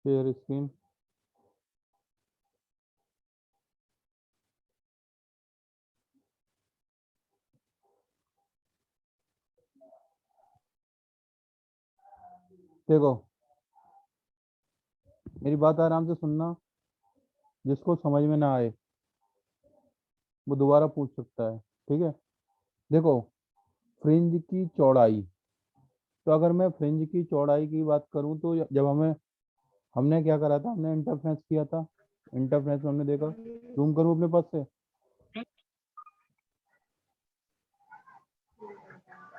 Share screen. देखो, मेरी बात आराम से सुनना। जिसको समझ में ना आए वो दोबारा पूछ सकता है, ठीक है। देखो, फ्रिंज की चौड़ाई। तो अगर मैं फ्रिंज की चौड़ाई की बात करूं तो जब हमने क्या करा था, हमने इंटरफेरेंस किया था। इंटरफेरेंस में हमने देखा, जूम करूं अपने पास से।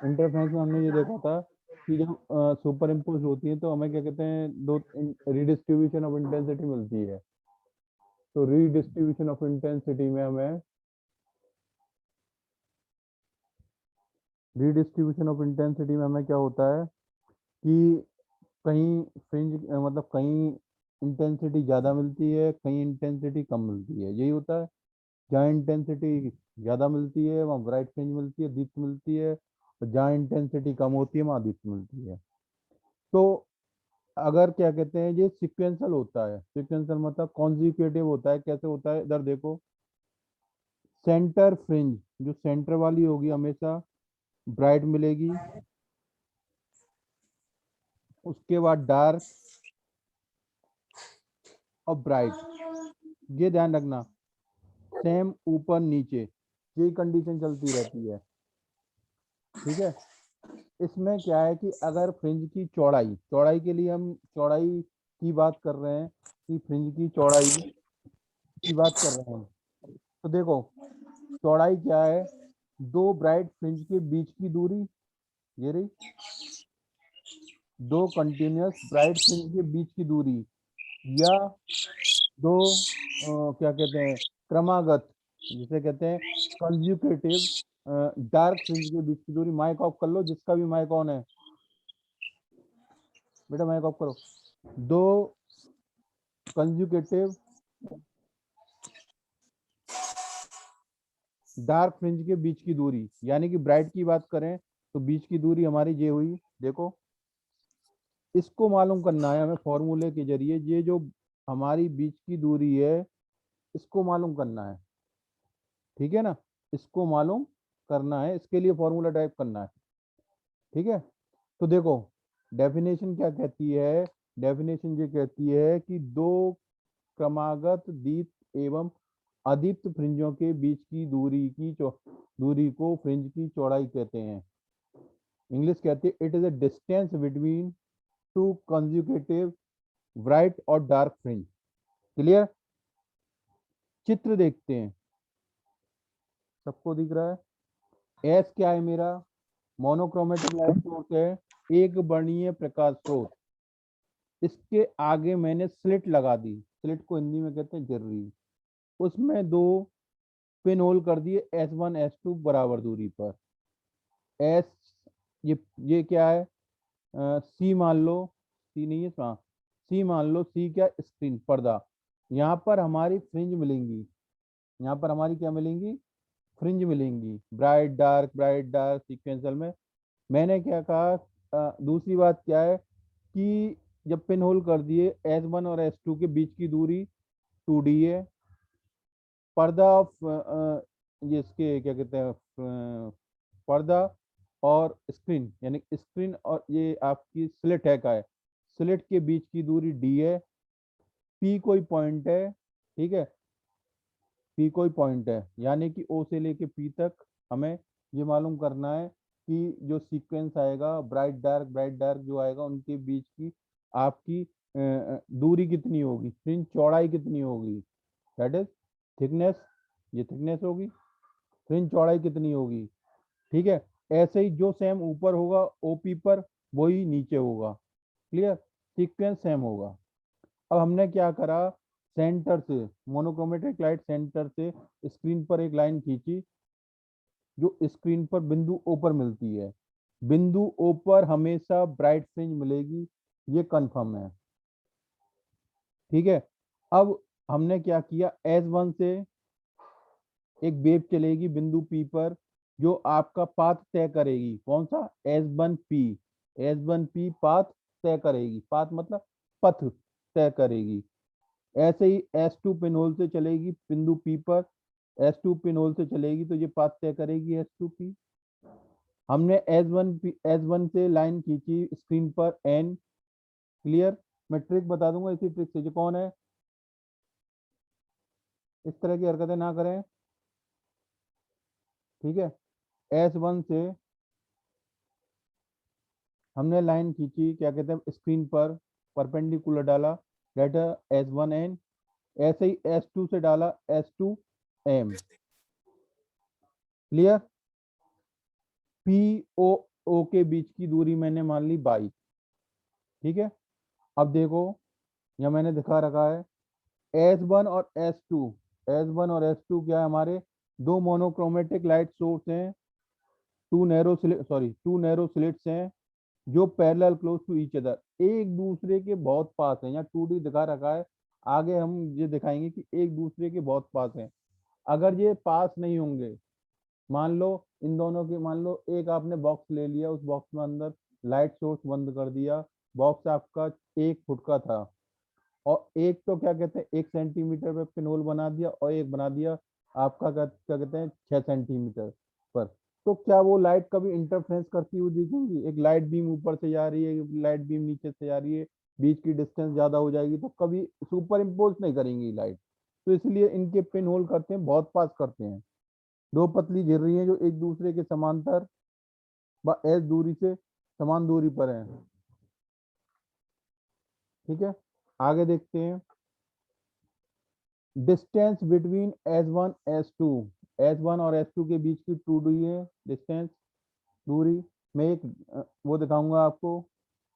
इंटरफेरेंस में हमने ये देखा था कि जब सुपर इम्पोज होती है तो हमें क्या कहते हैं, दो रिडिस्ट्रीब्यूशन ऑफ इंटेंसिटी मिलती है। तो रीडिस्ट्रीब्यूशन ऑफ इंटेंसिटी में हमें रीडिस्ट्रीब्यूशन ऑफ इंटेंसिटी में हमें क्या होता है कि कहीं फ्रिंज मतलब कहीं इंटेंसिटी ज़्यादा मिलती है, कहीं इंटेंसिटी कम मिलती है, यही होता है। जहाँ इंटेंसिटी ज़्यादा मिलती है वहाँ ब्राइट फ्रिंज मिलती है, दीप्त मिलती है। और जहाँ इंटेंसिटी कम होती है वहाँ दीप्त मिलती है। तो अगर क्या कहते हैं, ये सिक्वेंसल होता है। सिक्वेंसल मतलब कॉन्जिक्यूटिव होता है। कैसे होता है, इधर देखो। सेंटर फ्रिंज, जो सेंटर वाली होगी हमेशा ब्राइट मिलेगी, उसके बाद डार्क और ब्राइट। ये ध्यान रखना, सेम ऊपर नीचे, यही कंडीशन चलती रहती है, ठीक है। इसमें क्या है कि अगर फ्रिंज की चौड़ाई, चौड़ाई के लिए हम चौड़ाई की बात कर रहे हैं कि फ्रिंज की चौड़ाई की बात कर रहे हैं। तो देखो, चौड़ाई क्या है, दो ब्राइट फ्रिंज के बीच की दूरी, ये रही। दो कंटिन्यूअस ब्राइट फ्रिंज के बीच की दूरी, या दो क्या कहते हैं, क्रमागत, जिसे कहते हैं कंज्यूकेटिव डार्क फ्रिंज के बीच की दूरी। माइक ऑफ कर लो, जिसका भी माइक ऑन है, बेटा माइक ऑफ करो। दो कंज्यूकेटिव डार्क फ्रिंज के बीच की दूरी, यानी कि ब्राइट की बात करें तो बीच की दूरी हमारी ये हुई। देखो, इसको मालूम करना है हमें फॉर्मूले के जरिए। ये जो हमारी बीच की दूरी है, इसको मालूम करना है, ठीक है ना। इसको मालूम करना है, इसके लिए फॉर्मूला टाइप करना है, ठीक है। तो देखो, डेफिनेशन क्या कहती है। डेफिनेशन ये कहती है कि दो क्रमागत दीप्त एवं अदीप्त फ्रिंजों के बीच की दूरी को फ्रिंज की चौड़ाई कहते हैं। इंग्लिश कहती है, it is a distance between two consecutive bright और डार्क फ्रिंज। क्लियर। चित्र देखते हैं, सबको दिख रहा है। एस क्या है मेरा, मोनोक्रोमेटिक लाइट सोर्स है, एक वर्णीय प्रकाश स्रोत। इसके आगे मैंने स्लिट लगा दी, स्लिट को हिंदी में कहते हैं जर्री। उसमें दो पिन होल कर दिए S1 S2 बराबर दूरी पर। एस, ये क्या है, सी मान लो। सी नहीं है, हाँ, सी मान लो। सी क्या, स्क्रीन, पर्दा। यहाँ पर हमारी फ्रिंज मिलेंगी, यहाँ पर हमारी क्या मिलेंगी, फ्रिंज मिलेंगी, ब्राइट डार्क सीक्वेंशियल में। मैंने क्या कहा, दूसरी बात क्या है कि जब पिन होल कर दिए, S1 और S2 के बीच की दूरी 2D है। पर्दा ये इसके क्या कहते हैं, पर्दा और स्क्रीन, यानी स्क्रीन और ये आपकी स्लिट है का है, स्लिट के बीच की दूरी D है। P कोई पॉइंट है, ठीक है। P कोई पॉइंट है, यानी कि O से लेके P तक हमें ये मालूम करना है कि जो सीक्वेंस आएगा ब्राइट डार्क जो आएगा, उनके बीच की आपकी दूरी कितनी होगी, फ्रिंज चौड़ाई कितनी होगी, दैट इज थिकनेस। ये थिकनेस होगी, फ्रिंज चौड़ाई कितनी होगी, ठीक है। ऐसे ही जो सेम ऊपर होगा ओपी पर, वही नीचे होगा। क्लियर, सीक्वेंस सेम होगा। अब हमने क्या करा, सेंटर से मोनोक्रोमेटिक लाइट सेंटर से स्क्रीन पर एक लाइन खींची, जो स्क्रीन पर बिंदु ओ पर मिलती है। बिंदु ओ पर हमेशा ब्राइट फ्रिंज मिलेगी, ये कंफर्म है, ठीक है। अब हमने क्या किया, S1 से एक वेव चलेगी बिंदु P पर, जो आपका पाथ तय करेगी। कौन सा, S1P। S1P पाथ तय करेगी, पाथ मतलब पथ, तय करेगी। ऐसे ही S2 पिन होल से चलेगी बिंदु P पर, S2 पिन होल से चलेगी तो ये पाथ तय करेगी S2P। हमने S1 से लाइन खींची स्क्रीन पर N, क्लियर। मैं ट्रिक बता दूंगा इसी ट्रिक से। जो कौन है, इस तरह की हरकतें ना करें, ठीक है। S1 से हमने लाइन खींची, क्या कहते हैं, स्क्रीन पर परपेंडिकुलर डाला, डेट S1N। ऐसे ही S2 से डाला S2M, clear. P O O के बीच की दूरी मैंने मान ली 22, ठीक है। अब देखो, यह मैंने दिखा रखा है S1 और S2। S1 और S2 क्या है, हमारे दो मोनोक्रोमेटिक लाइट सोर्स हैं, टू नैरो स्लिट्स हैं जो parallel close to each other, एक दूसरे के बहुत पास हैं। यहाँ 2D दिखा रखा है, आगे हम ये दिखाएंगे कि एक दूसरे के बहुत पास हैं। अगर ये पास नहीं होंगे, मान लो इन दोनों की, मान लो एक आपने बॉक्स ले लिया, उस बॉक्स में अंदर लाइट सोर्स बंद कर दिया, बॉक्स आपका 1 फुट का था, और एक तो क्या कहते हैं 1 सेंटीमीटर पे पिनहोल बना दिया, और एक बना दिया आपका क्या कहते हैं 6 सेंटीमीटर पर। तो क्या वो लाइट कभी इंटरफ्रेंस करती हुई दिखेंगी? एक लाइट बीम ऊपर से जा रही है, एक लाइट बीम नीचे से जा रही है, बीच की डिस्टेंस ज्यादा हो जाएगी तो कभी सुपर इम्पोज नहीं करेंगी लाइट। तो इसलिए इनके पिन होल करते हैं, बहुत पास करते हैं। दो पतली झिर्रियां जो एक दूसरे के समांतर एस दूरी से समान दूरी पर हैं, ठीक है। आगे देखते हैं, distance between S1 S2। S1 और S2 के बीच की 2D है डिस्टेंस, दूरी। मैं एक वो दिखाऊंगा आपको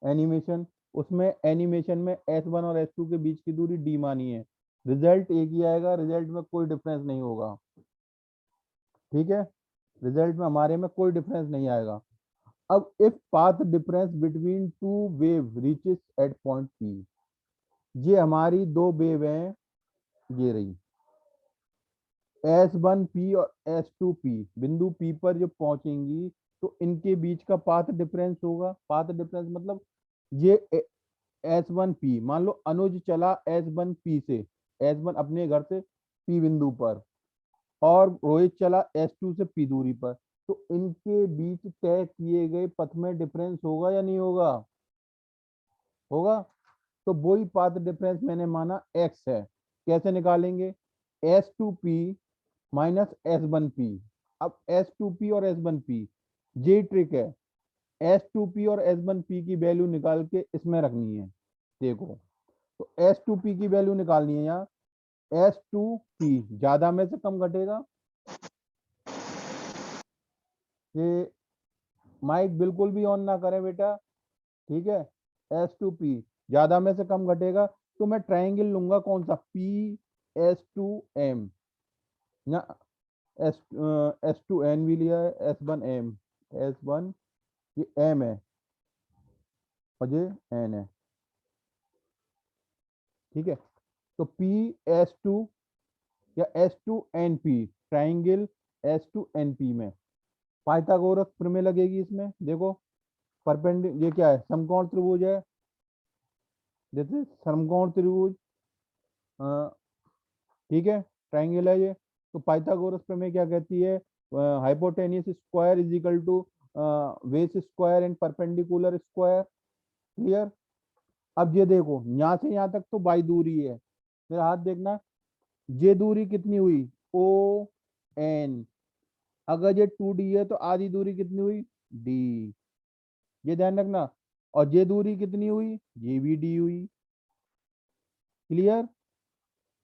एनिमेशन, उसमें एनिमेशन में S1 और S2 के बीच की दूरी D मानी है, रिजल्ट एक ही आएगा, रिजल्ट में कोई डिफरेंस नहीं होगा, ठीक है। रिजल्ट में हमारे में कोई डिफरेंस नहीं आएगा। अब if path difference between two wave reaches at point P, ये हमारी दो वेव हैं, ये रही S1P और S2P, बिंदु P पर जो पहुंचेंगी तो इनके बीच का पाथ डिफरेंस होगा। पाथ डिफरेंस मतलब ये S1P, मान लो अनुज चला S1P से, S1 अपने घर से P बिंदु पर, और रोहित चला S2 से P दूरी पर, तो इनके बीच तय किए गए पथ में डिफरेंस होगा या नहीं होगा? होगा। तो वही पाथ डिफरेंस मैंने माना x है। कैसे निकालेंगे? S2P minus S1P। अब S2P और S1P, ये ट्रिक है, S2P और S1P की वैल्यू निकाल के इसमें रखनी है। देखो, तो S2P की वैल्यू निकालनी है यहाँ। S2P ज्यादा में से कम घटेगा, ये माइक बिल्कुल भी ऑन ना करें बेटा, ठीक है। S2P ज्यादा में से कम घटेगा, तो मैं ट्राइंगल लूंगा कौन सा, PS2M या S2N भी लिया है, S1M, S1 ये M है और ये N है, ठीक है। तो PS2 या S2NP, ट्राइंगल S2NP में पाइथागोरस प्रमेय लगेगी इसमें। देखो, ये क्या है, समकोण त्रिभुज है, जैसे समकोण त्रिभुज, ठीक है, ट्राइंगल है ये। तो पाइथागोरस प्रमेय क्या कहती है, hypotenuse square is equal to base square and perpendicular square, clear. अब ये देखो, यहाँ से यहाँ तक तो बाई दूरी है, मेरा हाथ देखना, ये दूरी कितनी हुई, ON। अगर ये 2D है तो आधी दूरी कितनी हुई, D, ये ध्यान रखना। और ये दूरी कितनी हुई, ये भी D हुई, क्लियर।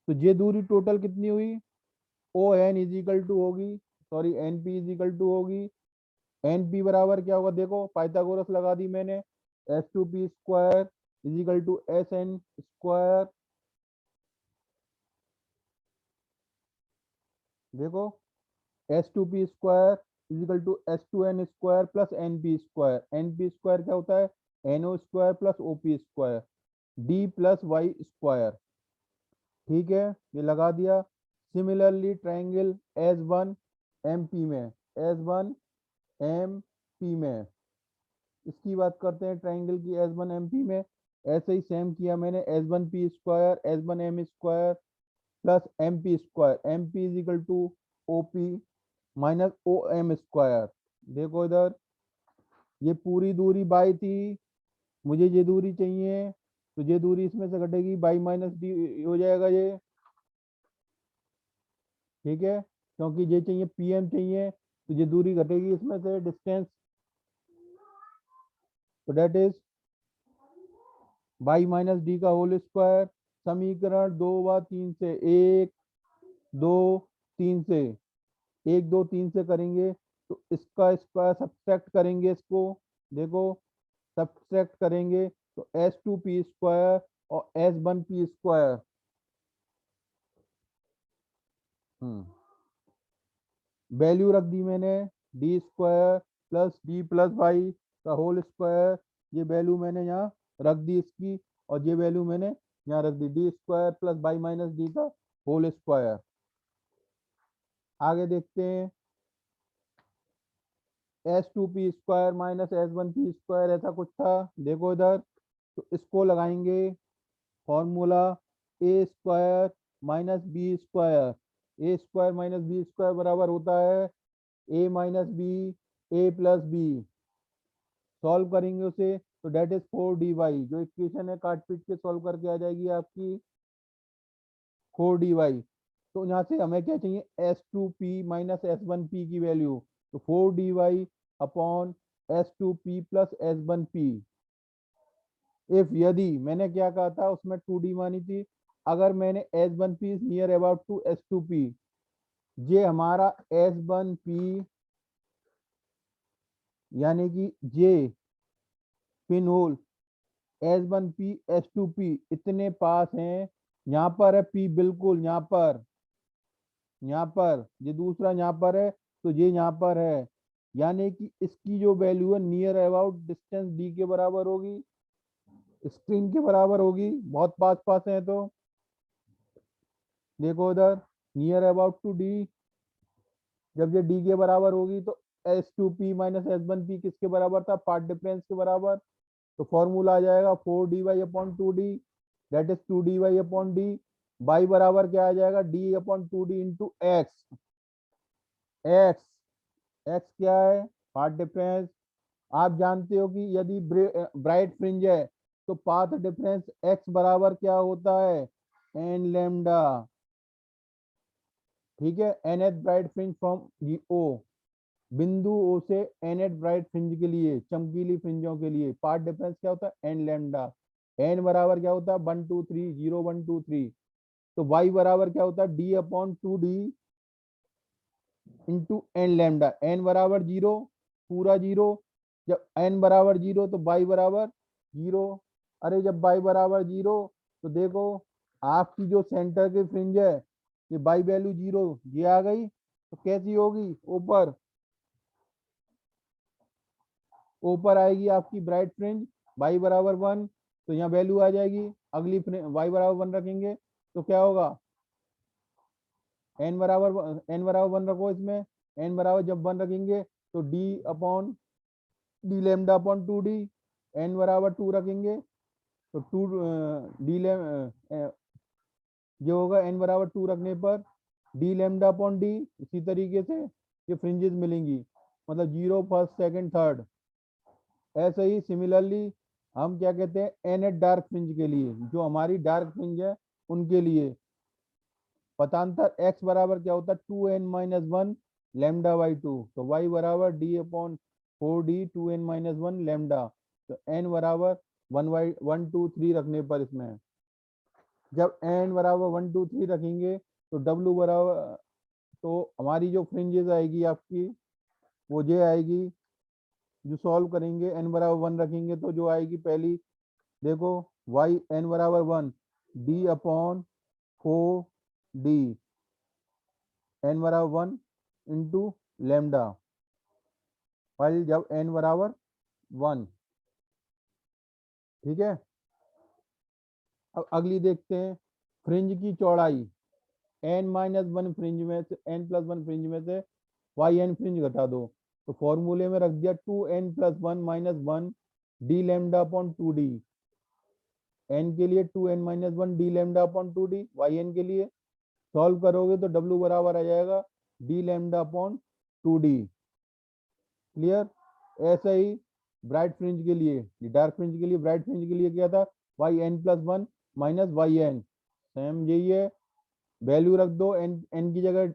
तो ये दूरी टोटल कितनी हुई, ON इज इक्वल टू होगी, sorry NP is equal to होगी, NP बराबर क्या होगा, देखो पाइथागोरस लगा दी मैंने, S2P square is equal to SN square. देखो, S2P square is equal to S2N square plus NP square. NP square क्या होता है, NO square plus OP square, D plus Y square, ठीक है, ये लगा दिया। सिमिलरली ट्राइंगल S1MP में, S1MP में इसकी बात करते हैं, ट्राइंगल की S1MP में, ऐसे ही सेम किया मैंने S1P² S1M² plus MP², MP is equal to OP minus OM²। देखो इधर, ये पूरी दूरी बाई थी, मुझे ये दूरी चाहिए, तो ये दूरी इसमें से घटेगी, बाई माइनस डी हो जाएगा ये। ठीक है, क्योंकि ये चाहिए PM चाहिए, तो ये दूरी घटेगी इसमें से, डिस्टेंस, तो that is by minus D का होल स्क्वायर। समीकरण 2 व 3 से, 1 2 3 से, 1 2 3 से करेंगे, तो इसका स्क्वायर सब्ट्रैक्ट करेंगे इसको, देखो सब्ट्रैक्ट करेंगे तो S2P² और S1P²। वैल्यू रख दी मैंने, D² plus D plus Y का होल स्क्वायर, ये वैल्यू मैंने यहाँ रख दी इसकी, और ये वैल्यू मैंने यहाँ रख दी, D² plus by minus D का होल स्क्वायर। आगे देखते हैं, S2P² माइनस S1P², ऐसा कुछ था, देखो इधर, तो इसको लगाएंगे formula A² minus B² A² minus B² बराबर होता है A minus B A plus B. Solve करेंगे उसे, तो डेट इज 4dy, जो इक्वेशन है काट पीट के सॉल्व करके आ जाएगी आपकी 4dy। तो यहाँ से हमें क्या चाहिए, S2P माइनस S1P की वैल्यू, तो 4dy upon S2P plus S1P। If यदि मैंने क्या कहा था उसमें 2D मानी थी, अगर मैंने S1P near about to S2P, ये हमारा S1P यानी कि जे पिन होल S1P S2P इतने पास हैं, यहाँ पर है P बिल्कुल यहाँ पर, ये दूसरा यहाँ पर है, तो ये यहाँ पर है, यानी कि इसकी जो वैल्यू है नियर अबाउट डिस्टेंस D के बराबर होगी, स्क्रीन के बराबर होगी, बहुत पास पास है। तो देखो इधर, नियर अबाउट टू D, जब ये D के बराबर होगी तो S2P माइनस S1P किसके बराबर था, पार्ट डिफरेंस के बराबर, तो फॉर्मूला आ जाएगा 4dy upon 2D, that is 2dy upon D. By बराबर क्या आ जाएगा, D upon 2D into x. X क्या है, पाथ डिफरेंस। आप जानते हो कि यदि ब्राइट फ्रिंज है तो पाथ डिफरेंस एक्स बराबर क्या होता है, एन लेमडा। ठीक है, nth bright fringe from O, बिंदु ओ से nth ब्राइट फ्रिंज के लिए, चमकीली फ्रिंजों के लिए पाथ डिफरेंस क्या होता है, एन लेमडा। एन बराबर क्या होता है, 1 2 3 0 1 2 3। तो y बराबर क्या होता है, d upon 2D into N lambda. N बराबर 0, पूरा 0, जब एन बराबर 0 तो y बराबर 0। अरे जब y बराबर 0, तो देखो आपकी जो सेंटर की फ्रिंज है, ये y वैल्यू 0 ये आ गई, तो कैसी होगी, ऊपर ऊपर आएगी आपकी ब्राइट फ्रिंज, y बराबर 1, तो यहाँ वैल्यू आ जाएगी। अगली y बराबर 1 रखेंगे तो क्या होगा, n बराबर 1 रखो इसमें, n बराबर जब 1 रखेंगे तो d upon D lambda upon 2D, n बराबर 2 रखेंगे तो 2 डी लेम जो होगा n बराबर 2 रखने पर डी लेमडा अपॉन डी। इसी तरीके से ये फ्रिंजेस मिलेंगी, मतलब 0 फर्स्ट सेकंड थर्ड। ऐसे ही सिमिलरली हम क्या कहते हैं, एन एट डार्क फ्रिंज के लिए, जो हमारी डार्क फ्रिंज है उनके लिए पतांतर x बराबर क्या होता है, 2n-1 लेमडा बाई 2, तो y बराबर d upon 4D 2n-1 lambda. तो n बराबर 1 2 3 रखने पर, इसमें जब n बराबर 1 2 3 रखेंगे तो w बराबर, तो हमारी जो फ्रिंजेस आएगी आपकी वो ये आएगी, जो सॉल्व करेंगे n बराबर 1 रखेंगे तो जो आएगी पहली, देखो y n बराबर 1 d अपॉन 4D n बराबर 1 इंटू लेमडा, फाइल जब n बराबर 1। ठीक है, अब अगली देखते हैं, फ्रिंज की चौड़ाई n-1 फ्रिंज में से, n+1 फ्रिंज में से yn फ्रिंज घटा दो, तो फॉर्मूले में रख दिया 2n+1 -1 d lambda upon 2D। N के लिए 2n-1 D lambda upon 2d, Y N के लिए सॉल्व करोगे तो W बराबर आ जाएगा D lambda upon 2d। Clear. ऐसा ही ब्राइट फ्रिंज के लिए, डार्क फ्रिंज के लिए, ब्राइट फ्रिंज के लिए क्या था, yn+1 minus Y N, same यही है। वैल्यू रख दो, एन की जगह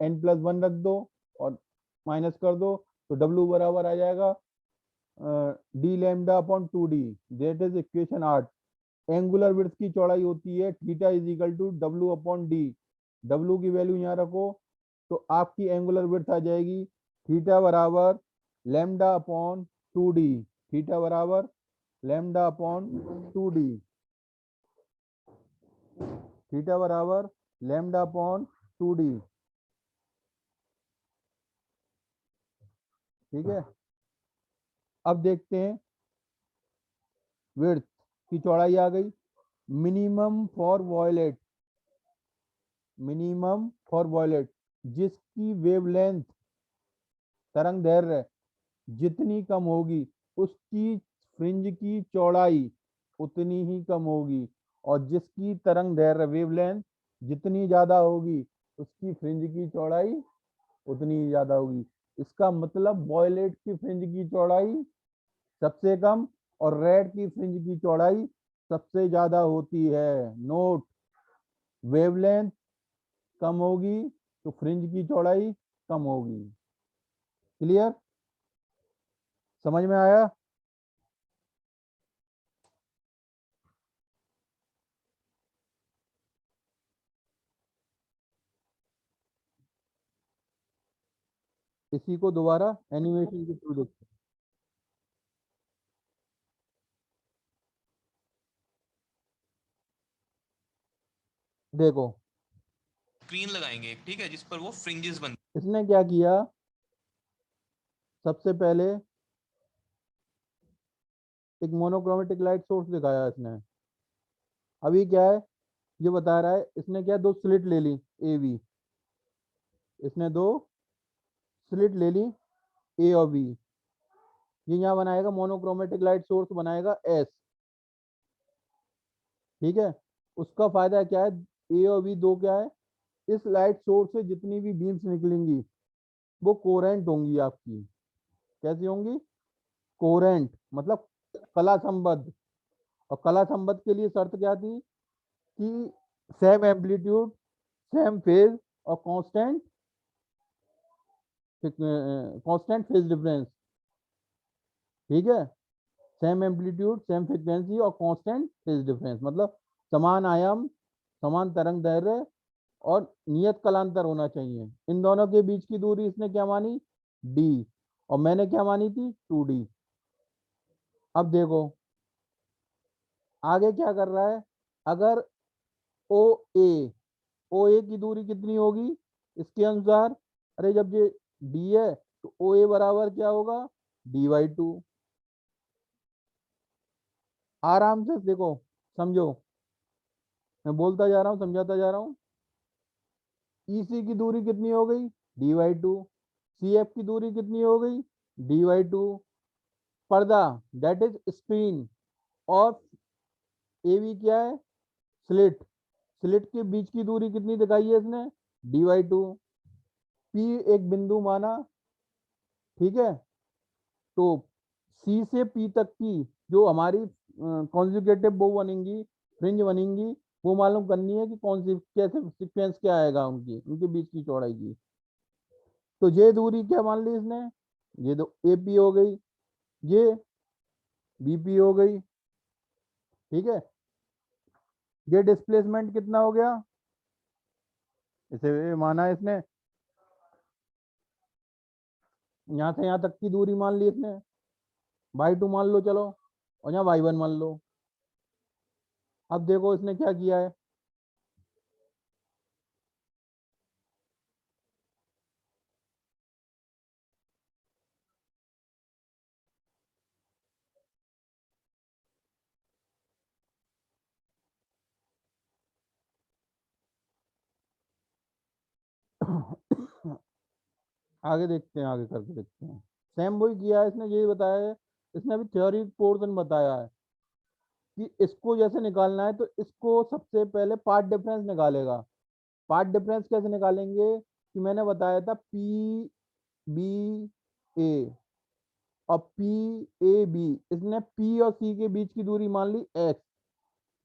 n+1 रख दो और माइनस कर दो, तो W बराबर आ जाएगा D lambda upon 2d। That is equation 8। Angular width की चौड़ाई होती है theta is equal to W upon D. W की वैल्यू यहाँ रखो तो आपकी एंगुलर विड्थ आ जाएगी थीटा बराबर लैम्डा अपॉन 2d। थीटा बराबर लैम्डा अपॉन 2d। थीटा बराबर लैम्डा अपॉन 2d। ठीक है। अब देखते हैं विड्थ की चौड़ाई आ गई। Minimum for violet, minimum for violet जिसकी वेवलेंथ, तरंग दैर्घ्य जितनी कम होगी उसकी फ्रिंज की चौड़ाई उतनी ही कम होगी, और जिसकी तरंग दैर्घ्य वेवलेंथ जितनी ज्यादा होगी उसकी फ्रिंज की चौड़ाई उतनी ही ज्यादा होगी। इसका मतलब वॉयलेट की फ्रिंज की चौड़ाई सबसे कम और रेड की फ्रिंज की चौड़ाई सबसे ज्यादा होती है। नोट, वेवलेंथ कम होगी तो फ्रिंज की चौड़ाई कम होगी। क्लियर, समझ में आया। इसी को दोबारा एनिमेशन के थ्रू देखते हैं। देखो स्क्रीन लगाएंगे, ठीक है, जिस पर वो फ्रिंजेस बन। इसने क्या किया, सबसे पहले एक मोनोक्रोमेटिक लाइट सोर्स दिखाया इसने। अभी क्या है ये बता रहा है, इसने क्या दो स्लिट ले ली ए बी, इसने दो स्लिट ले ली ए और बी। ये यहाँ बनाएगा मोनोक्रोमेटिक लाइट सोर्स बनाएगा एस। ठीक है। उसका फायदा क्या है, ए और बी दो क्या है, इस लाइट सोर्स से जितनी भी बीम्स निकलेंगी वो कोरेंट होंगी आपकी। कैसी होंगी, कोरेंट, मतलब कला संबद्ध। और कला संबद्ध के लिए शर्त क्या थी कि सेम एम्पलीट्यूड, सेम फेज और कांस्टेंट, कांस्टेंट फेज डिफरेंस। ठीक है। सेम एम्पलीट्यूड, सेम फ्रीक्वेंसी और कांस्टेंट फेज डिफरेंस, मतलब समान आयाम, समान तरंग दैर्घ्य और नियत कलांतर होना चाहिए। इन दोनों के बीच की दूरी इसने क्या मानी, डी, और मैंने क्या मानी थी 2d। अब देखो आगे क्या कर रहा है, अगर ओ ए, ओ ए की दूरी कितनी होगी इसके अनुसार, अरे जब ये डी है तो ओ ए बराबर क्या होगा, d/2। आराम से देखो, समझो, मैं बोलता जा रहा हूँ समझाता जा रहा हूँ। ईसी की दूरी कितनी हो गई, d/2। सी एफ की दूरी कितनी हो गई, d/2। पर्दा दैट इज स्क्रीन, और ए बी क्या है, स्लिट, स्लिट के बीच की दूरी कितनी दिखाई है इसने, d/2। पी एक बिंदु माना। ठीक है। तो सी से पी तक की जो हमारी कॉन्जुगेटिव वो बनेंगी, फ्रिंज बनेंगी, वो मालूम करनी है कि कौन सी कैसे सीक्वेंस क्या आएगा उनकी, उनके बीच की चौड़ाई की। तो ये दूरी क्या मान ली इसने, ये तो ए पी हो गई, ये बी पी हो गई। ठीक है। ये डिस्प्लेसमेंट कितना हो गया, इसे माना इसने, यहाँ से यहाँ तक की दूरी मान ली इसने, y2 मान लो चलो, और यहाँ y1 मान लो। अब देखो इसने क्या किया है, आगे देखते हैं, आगे करके देखते हैं। सेम वही किया है इसने, यही बताया है इसने, अभी थ्योरी पोर्शन बताया है। कि इसको जैसे निकालना है तो इसको सबसे पहले पार्ट डिफरेंस निकालेगा। पार्ट डिफरेंस कैसे निकालेंगे कि मैंने बताया था पी बी ए और पी ए बी, इसने पी और सी के बीच की दूरी मान ली एक्स।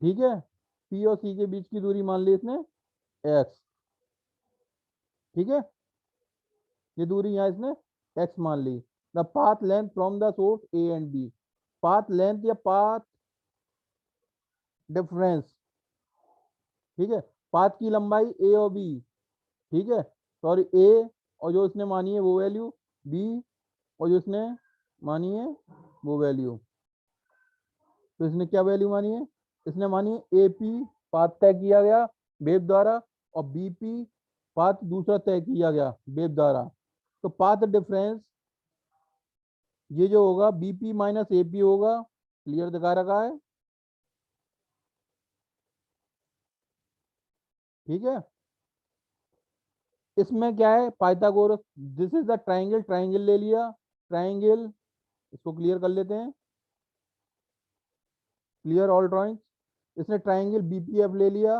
ठीक है, पी और सी के बीच की दूरी मान ली इसने एक्स। ठीक है, ये दूरी यहाँ इसने एक्स मान ली। The path length from the source A and B, path length या पाथ डिफरेंस। ठीक है, पाथ की लंबाई ए और बी। ठीक है, सॉरी ए, और जो इसने मानी है वो वैल्यू, बी और जो इसने मानी है वो वैल्यू। तो इसने क्या वैल्यू मानी है, इसने मानी है ए पी पाथ तय किया गया वेव द्वारा, और बी पी पाथ दूसरा तय किया गया वेव द्वारा। तो पाथ डिफरेंस ये जो होगा बीपी माइनस एपी होगा, क्लियर दिखा रखा है। ठीक है, इसमें क्या है Pythagoras, this is the triangle, triangle ले लिया, ट्राइंगल इसको क्लियर कर लेते हैं, क्लियर ऑल ड्राइंग। इसने ट्राइंगल बीपीएफ ले लिया,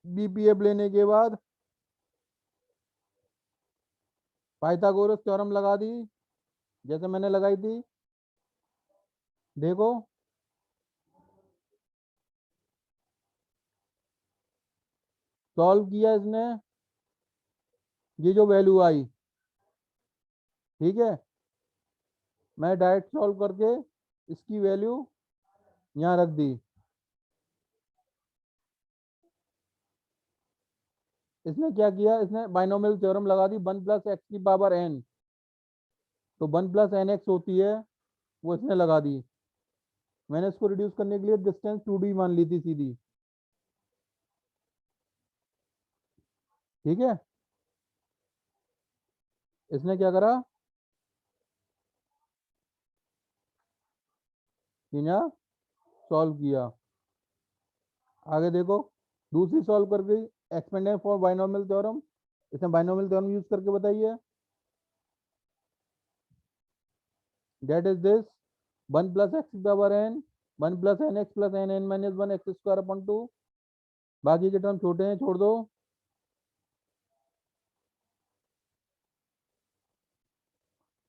बीपीएफ लेने के बाद पाइथागोरस थ्योरम लगा दी जैसे मैंने लगाई थी। देखो सॉल्व किया इसने, ये जो वैल्यू आई, ठीक है, मैं डायरेक्ट सॉल्व करके इसकी वैल्यू यहाँ रख दी। इसने क्या किया, इसने बाइनोमियल थ्योरम लगा दी, 1 + x⁴n, तो 1 + nx होती है, वो इसने लगा दी। मैंने इसको रिड्यूस करने के लिए डिस्टेंस 2d मान ली थी सीधी। ठीक है, इसने क्या करा कि यहाँ सॉल्व किया। आगे देखो, दूसरी सॉल्व कर गई, एक्सपेंडेड फॉर बाइनोमियल थ्योरम, इसने बाइनोमियल थ्योरम यूज करके बताइए। That is this 1 + x⁴n 1 + nx + nn - 1 x² 2। बाकी के टर्म छोटे हैं, छोड़ दो।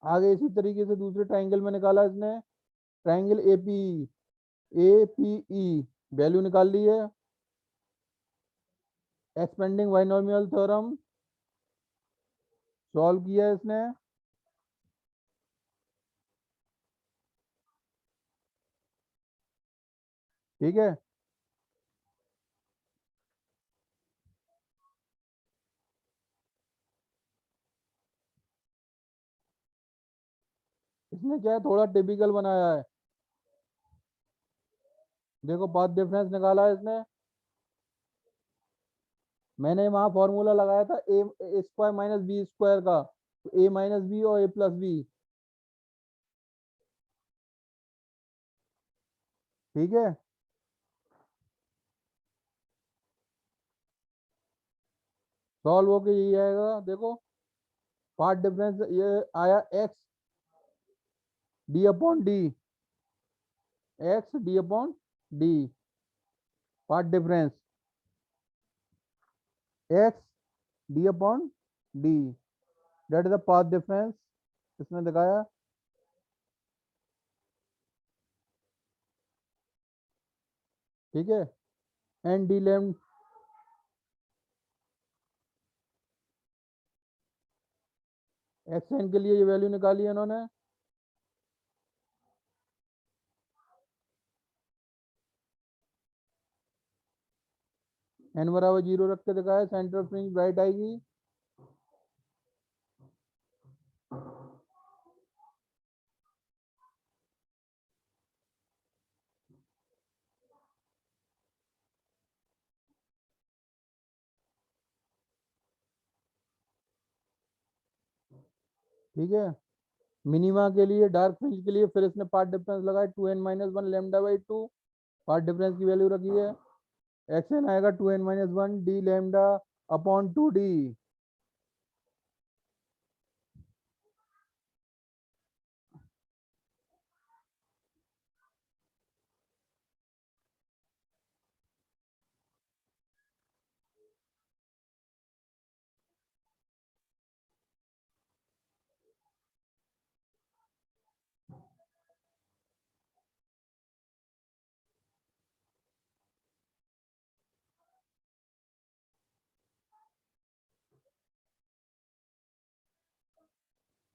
आगे इसी तरीके से दूसरे ट्राइंगल में निकाला इसने, ट्राइंगल एपी, एपीई वैल्यू निकाल ली है, एक्सपेंडिंग बाइनोमियल थ्योरम सॉल्व किया है इसने। ठीक है, इसने क्या है थोड़ा टिपिकल बनाया है। देखो पाथ डिफरेंस निकाला है इसने, मैंने वहां फॉर्मूला लगाया था a² - b² का, तो a - b और a+b। ठीक है, सॉल्व होके यही आएगा। देखो पार्ट डिफरेंस ये आया x/d/d, x/d, part difference x/d, that is the path difference, इसमें दिखाया। ठीक है, and D lambda, X N के लिए ये वैल्यू निकाली है इन्होंने। n = 0 रख के दिखाया, सेंटर फ्रिंज ब्राइट आएगी। ठीक है, मिनिमा के लिए, डार्क फ्रिंज के लिए फिर इसने पार्ट डिफरेंस लगाया 2n - 1 λ/2, पार्ट डिफरेंस की वैल्यू रखी है। एक्स एन आएगा 2n - 1 d λ/2d।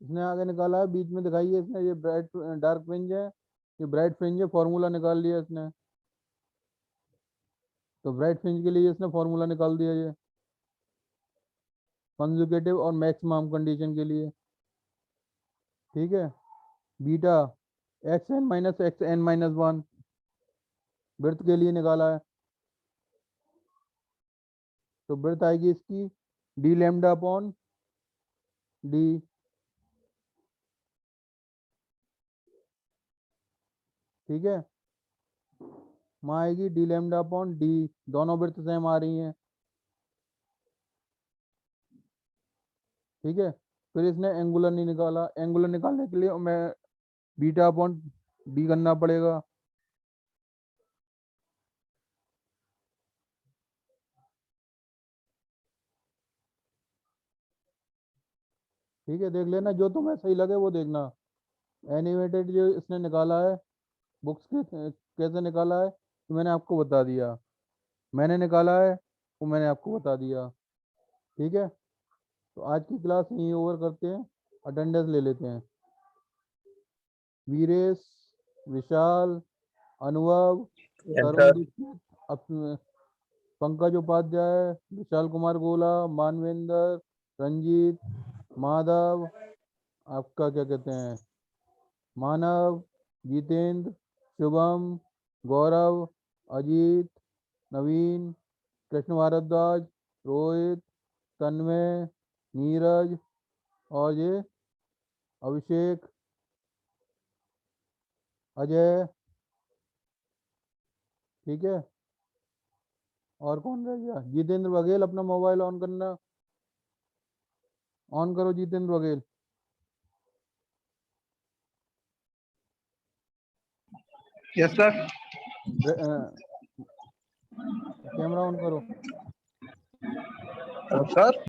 इसने आगे निकाला है, बीच में दिखाई है इसने, ये ब्राइट डार्क फ्रिंज है, ये ब्राइट फ्रिंज है, फॉर्मूला निकाल लिया इसने। तो ब्राइट फ्रिंज के लिए इसने फॉर्मूला निकाल दिया ये कंजुगेटिव और मैक्सिमम कंडीशन के लिए, ठीक है। Beta X N minus X N minus one breadth के लिए निकाला है। तो ब्रेड्थ आएगी इसकी डी लैम्डा अपॉन डी, ठीक है। वहाँ आएगी डी लैम्डा अपॉन डी, दोनों ब्रेड्थ सेम आ रही हैं, ठीक है। फिर इसने एंगुलर नहीं निकाला, एंगुलर निकालने के लिए मैं बीटा अपॉन डी करना पड़ेगा, ठीक है। देख लेना, जो तुम्हें सही लगे वो देखना। एनिमेटेड जो इसने निकाला है बुक्स के कैसे निकाला है तो मैंने आपको बता दिया, मैंने निकाला है वो मैंने आपको बता दिया, ठीक है। तो आज की क्लास यहीं ओवर करते हैं, अटेंडेंस ले लेते हैं। वीरेश, विशाल, अनुभव, तरुण दीक्षित, पंकज उपाध्याय, विशाल कुमार गोला, मानवेंद्र, रंजीत, माधव, आपका क्या कहते हैं, मानव, जितेंद्र, शुभम, गौरव, अजीत, नवीन, कृष्ण भारद्वाज, रोहित, तन्मय, नीरज और ये अभिषेक, अजय, ठीक है। और कौन रह गया, जितेंद्र बघेल, अपना मोबाइल ऑन करना, ऑन करो Jitendra Baghel, yes sir. Camera on करो। सर